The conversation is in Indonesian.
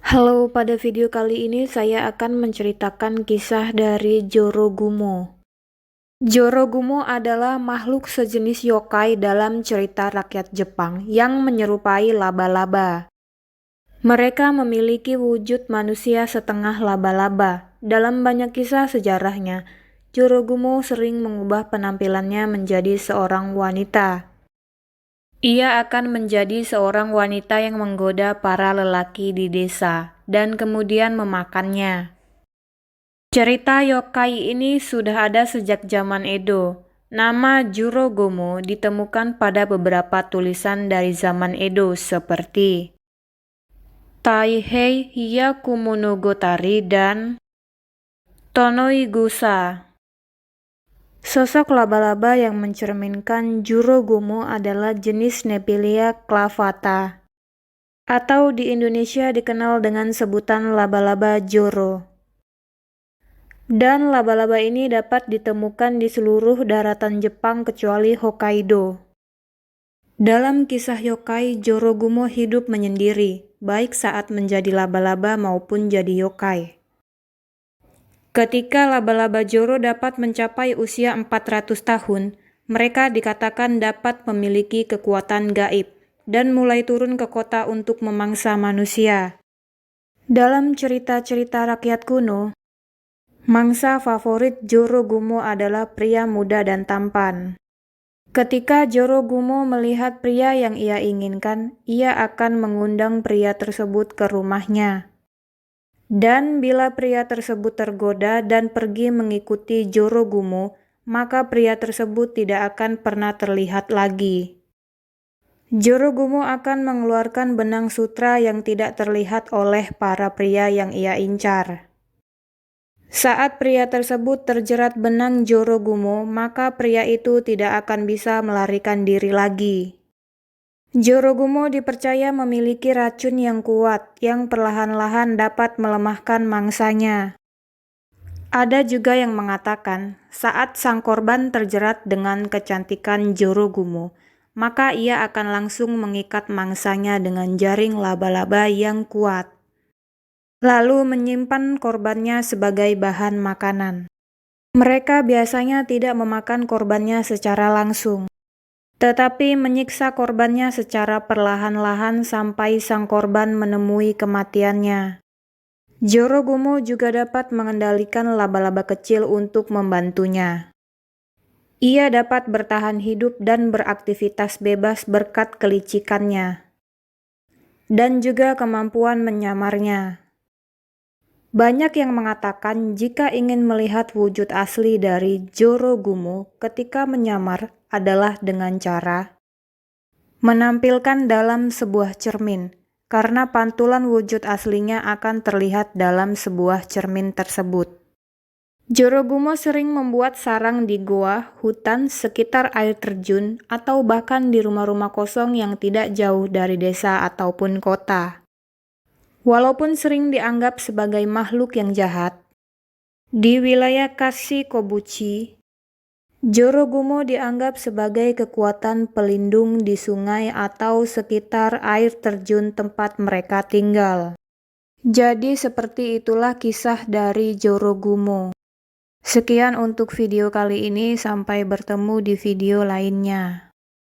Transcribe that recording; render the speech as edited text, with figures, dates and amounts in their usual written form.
Halo, pada video kali ini saya akan menceritakan kisah dari Jorogumo. Jorogumo adalah makhluk sejenis yokai dalam cerita rakyat Jepang yang menyerupai laba-laba. Mereka memiliki wujud manusia setengah laba-laba. Dalam banyak kisah sejarahnya, Jorogumo sering mengubah penampilannya menjadi seorang wanita. Ia akan menjadi seorang wanita yang menggoda para lelaki di desa dan kemudian memakannya. Cerita yokai ini sudah ada sejak zaman Edo. Nama Jorogumo ditemukan pada beberapa tulisan dari zaman Edo seperti Taihei Hyakumonogotari dan Tonoigusa. Sosok laba-laba yang mencerminkan Jorogumo adalah jenis Nephilia clavata, atau di Indonesia dikenal dengan sebutan laba-laba Joro. Dan laba-laba ini dapat ditemukan di seluruh daratan Jepang kecuali Hokkaido. Dalam kisah yokai, Jorogumo hidup menyendiri, baik saat menjadi laba-laba maupun jadi yokai. Ketika laba-laba Joro dapat mencapai usia 400 tahun, mereka dikatakan dapat memiliki kekuatan gaib dan mulai turun ke kota untuk memangsa manusia. Dalam cerita-cerita rakyat kuno, mangsa favorit Jorogumo adalah pria muda dan tampan. Ketika Jorogumo melihat pria yang ia inginkan, ia akan mengundang pria tersebut ke rumahnya. Dan bila pria tersebut tergoda dan pergi mengikuti Jorogumo, maka pria tersebut tidak akan pernah terlihat lagi. Jorogumo akan mengeluarkan benang sutra yang tidak terlihat oleh para pria yang ia incar. Saat pria tersebut terjerat benang Jorogumo, maka pria itu tidak akan bisa melarikan diri lagi. Jorogumo dipercaya memiliki racun yang kuat yang perlahan-lahan dapat melemahkan mangsanya. Ada juga yang mengatakan, saat sang korban terjerat dengan kecantikan Jorogumo, maka ia akan langsung mengikat mangsanya dengan jaring laba-laba yang kuat, lalu menyimpan korbannya sebagai bahan makanan. Mereka biasanya tidak memakan korbannya secara langsung, tetapi menyiksa korbannya secara perlahan-lahan sampai sang korban menemui kematiannya. Jorogumo juga dapat mengendalikan laba-laba kecil untuk membantunya. Ia dapat bertahan hidup dan beraktivitas bebas berkat kelicikannya, dan juga kemampuan menyamarnya. Banyak yang mengatakan jika ingin melihat wujud asli dari Jorogumo ketika menyamar adalah dengan cara menampilkan dalam sebuah cermin, karena pantulan wujud aslinya akan terlihat dalam sebuah cermin tersebut. Jorogumo sering membuat sarang di goa, hutan, sekitar air terjun, atau bahkan di rumah-rumah kosong yang tidak jauh dari desa ataupun kota. Walaupun sering dianggap sebagai makhluk yang jahat, di wilayah Kashikobuchi, Jorogumo dianggap sebagai kekuatan pelindung di sungai atau sekitar air terjun tempat mereka tinggal. Jadi seperti itulah kisah dari Jorogumo. Sekian untuk video kali ini, sampai bertemu di video lainnya.